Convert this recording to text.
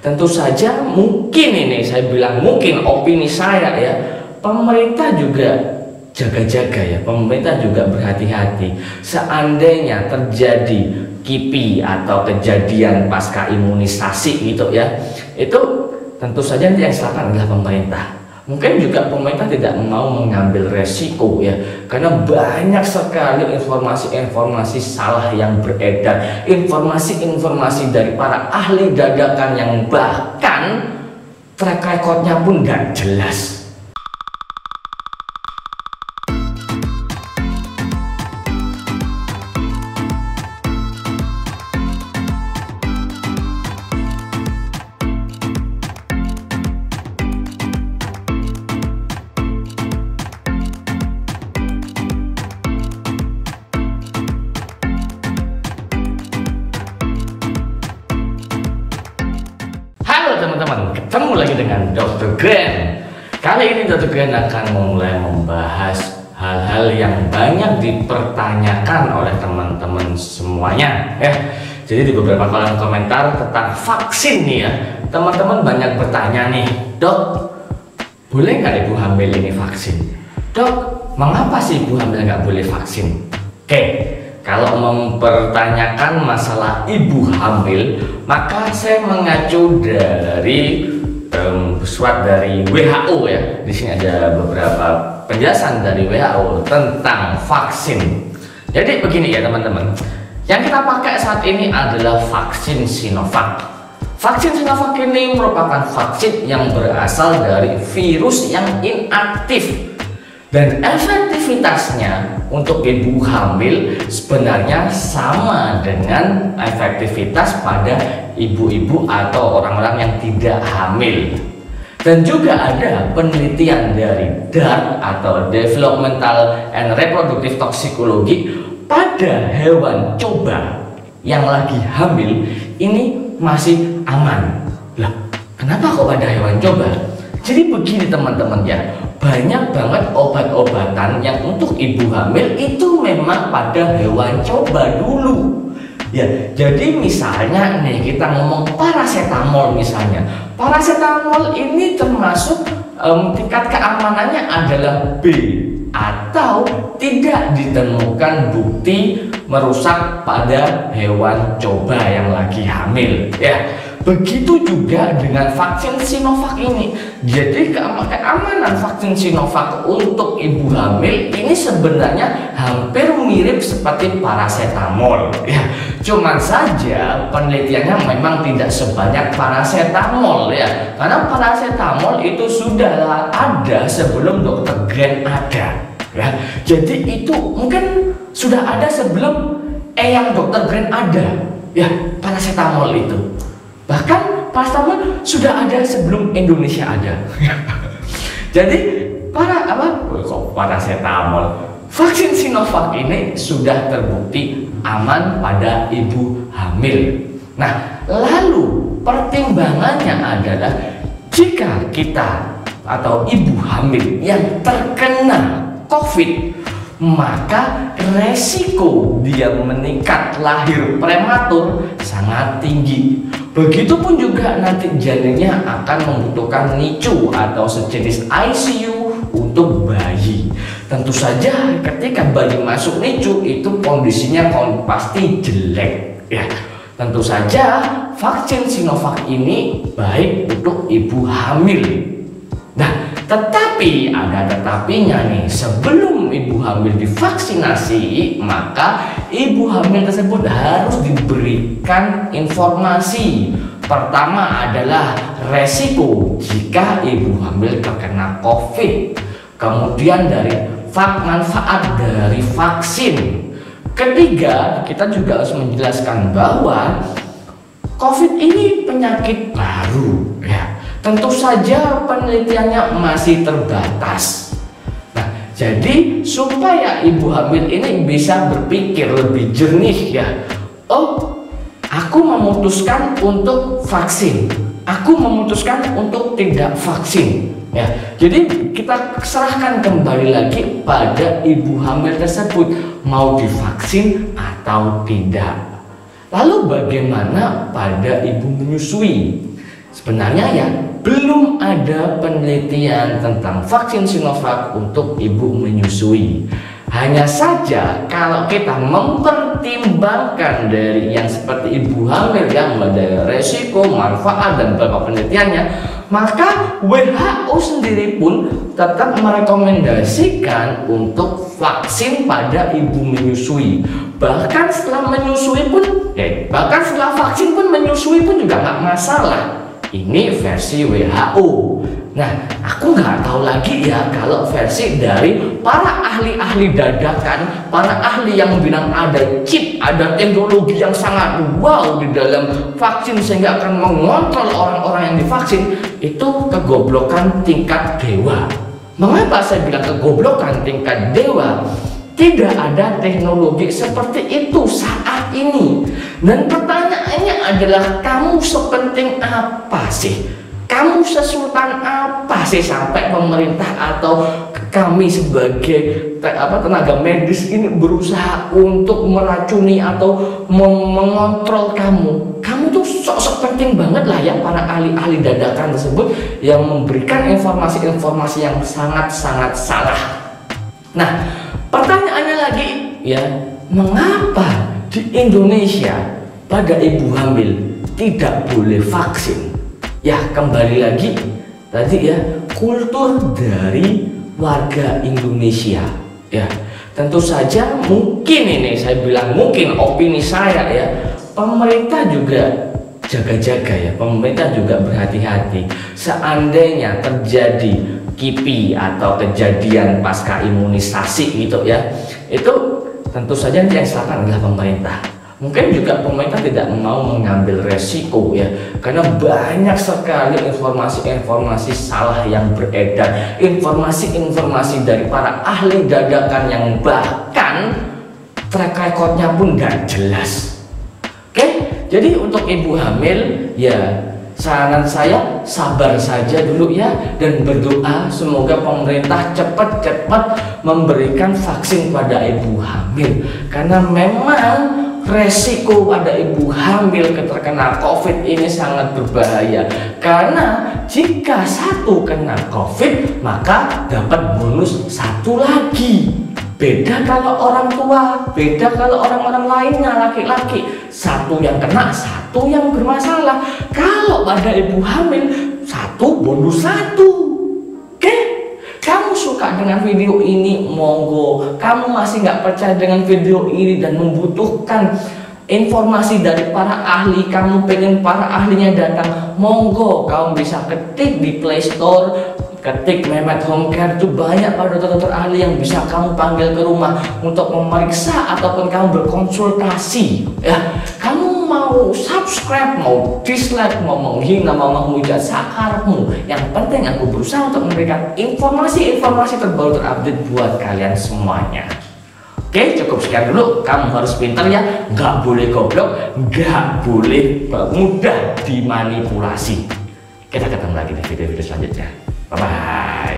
Tentu saja mungkin ini saya bilang mungkin opini saya ya, pemerintah juga jaga-jaga ya, pemerintah juga berhati-hati. Seandainya terjadi KIPI atau kejadian pasca imunisasi gitu ya, itu tentu saja yang selatan adalah pemerintah. Mungkin juga pemerintah tidak mau mengambil resiko ya, karena banyak sekali informasi-informasi salah yang beredar, informasi-informasi dari para ahli dadakan yang bahkan track recordnya pun nggak jelas. Teman-teman, ketemu lagi dengan Dr. Gren. Kali ini Dr. Gren akan mulai membahas hal-hal yang banyak dipertanyakan oleh teman-teman semuanya ya. Jadi di beberapa kolom komentar tentang vaksin nih ya, teman-teman banyak bertanya nih, Dok, boleh nggak ibu hamil ini vaksin? Dok, mengapa sih ibu hamil nggak boleh vaksin? Oke, kalau mempertanyakan masalah ibu hamil, maka saya mengacu dari surat dari WHO ya. Di sini ada beberapa penjelasan dari WHO tentang vaksin. Jadi begini ya teman-teman, yang kita pakai saat ini adalah vaksin Sinovac. Vaksin Sinovac ini merupakan vaksin yang berasal dari virus yang inaktif. Dan efektivitasnya untuk ibu hamil sebenarnya sama dengan efektivitas pada ibu-ibu atau orang-orang yang tidak hamil. Dan juga ada penelitian dari DART atau Developmental and Reproductive Toxicology pada hewan coba yang lagi hamil ini masih aman. Lah, kenapa kok pada hewan coba? Jadi begini teman-teman ya, banyak banget obat-obatan yang untuk ibu hamil itu memang pada hewan coba dulu ya. Jadi misalnya nih kita ngomong paracetamol misalnya, paracetamol ini termasuk tingkat keamanannya adalah B atau tidak ditemukan bukti merusak pada hewan coba yang lagi hamil ya. Begitu juga dengan vaksin Sinovac ini. Jadi keamanan vaksin Sinovac untuk ibu hamil ini sebenarnya hampir mirip seperti paracetamol ya. Cuman saja penelitiannya memang tidak sebanyak paracetamol ya. Karena paracetamol itu sudah ada sebelum Dr. Gren ada ya. Jadi itu mungkin sudah ada sebelum yang Dr. Gren ada ya, paracetamol itu. Bahkan paracetamol sudah ada sebelum Indonesia ada. Jadi paracetamol, vaksin Sinovac ini sudah terbukti aman pada ibu hamil. Nah, lalu pertimbangannya adalah jika kita atau ibu hamil yang terkena COVID, maka resiko dia meningkat lahir prematur sangat tinggi. Begitupun juga nanti janinnya akan membutuhkan NICU atau sejenis ICU untuk bayi. Tentu saja ketika bayi masuk NICU itu kondisinya pasti jelek ya. Tentu saja vaksin Sinovac ini baik untuk ibu hamil. Nah, tetapi ada tetapinya nih, sebelum ibu hamil divaksinasi, maka ibu hamil tersebut harus diberikan informasi. Pertama adalah resiko jika ibu hamil terkena COVID. Kemudian dari manfaat dari vaksin. Ketiga, kita juga harus menjelaskan bahwa COVID ini penyakit baru ya. Tentu saja penelitiannya masih terbatas. Nah, jadi supaya ibu hamil ini bisa berpikir lebih jernih ya. Oh, aku memutuskan untuk vaksin. Aku memutuskan untuk tidak vaksin. Ya, jadi kita serahkan kembali lagi pada ibu hamil tersebut mau divaksin atau tidak. Lalu bagaimana pada ibu menyusui? Sebenarnya ya belum ada penelitian tentang vaksin Sinovac untuk ibu menyusui. Hanya saja kalau kita mempertimbangkan dari yang seperti ibu hamil yang dari resiko, manfaat, dan beberapa penelitiannya, maka WHO sendiri pun tetap merekomendasikan untuk vaksin pada ibu menyusui. Bahkan setelah menyusui pun, bahkan setelah vaksin pun menyusui pun juga nggak masalah. Ini versi WHO. Nah, aku nggak tahu lagi ya kalau versi dari para ahli-ahli dadakan, para ahli yang bilang ada chip, ada teknologi yang sangat wow di dalam vaksin sehingga akan mengontrol orang-orang yang divaksin. Itu kegoblokan tingkat dewa. Mengapa saya bilang kegoblokan tingkat dewa? Tidak ada teknologi seperti itu saat ini. Dan pertanyaannya adalah, kamu sepenting apa sih? Kamu sesultan apa sih sampai pemerintah atau kami sebagai tenaga medis ini berusaha untuk meracuni atau mengontrol kamu? Kamu tuh sok penting banget lah ya, para ahli-ahli dadakan tersebut yang memberikan informasi-informasi yang sangat-sangat salah. Nah, pertanyaannya lagi ya, mengapa di Indonesia pada ibu hamil tidak boleh vaksin? Ya, kembali lagi tadi ya, kultur dari warga Indonesia. Ya, tentu saja mungkin ini saya bilang mungkin opini saya ya, pemerintah juga jaga-jaga ya, pemerintah juga berhati-hati. Seandainya terjadi KIPI atau kejadian pasca imunisasi gitu ya, itu tentu saja yang salahkan adalah pemerintah. Mungkin juga pemerintah tidak mau mengambil resiko ya, karena banyak sekali informasi-informasi salah yang beredar, informasi-informasi dari para ahli dadakan yang bahkan track recordnya pun tidak jelas. Oke, jadi untuk ibu hamil ya, saran saya sabar saja dulu ya, dan berdoa semoga pemerintah cepat-cepat memberikan vaksin pada ibu hamil, karena memang resiko pada ibu hamil terkena COVID ini sangat berbahaya. Karena jika satu kena COVID, maka dapat bonus satu lagi. Beda kalau orang tua, beda kalau orang-orang lainnya, laki-laki. Satu yang kena, satu yang bermasalah. Kalau pada ibu hamil, satu bonus satu. Kamu suka dengan video ini, monggo. Kamu masih nggak percaya dengan video ini dan membutuhkan informasi dari para ahli, kamu pengen para ahlinya datang, monggo. Kamu bisa ketik di Play Store, ketik Mehmet Home Care, itu banyak para dokter-dokter ahli yang bisa kamu panggil ke rumah untuk memeriksa ataupun kamu berkonsultasi. Ya, kamu mau subscribe, mau dislike, mau menghina, mau menghujat, sakarmu. Yang penting aku berusaha untuk memberikan informasi-informasi terbaru terupdate buat kalian semuanya. Oke, cukup sekian dulu. Kamu harus pintar ya, nggak boleh goblok, nggak boleh mudah dimanipulasi. Kita ketemu lagi di video-video selanjutnya. Bye-bye.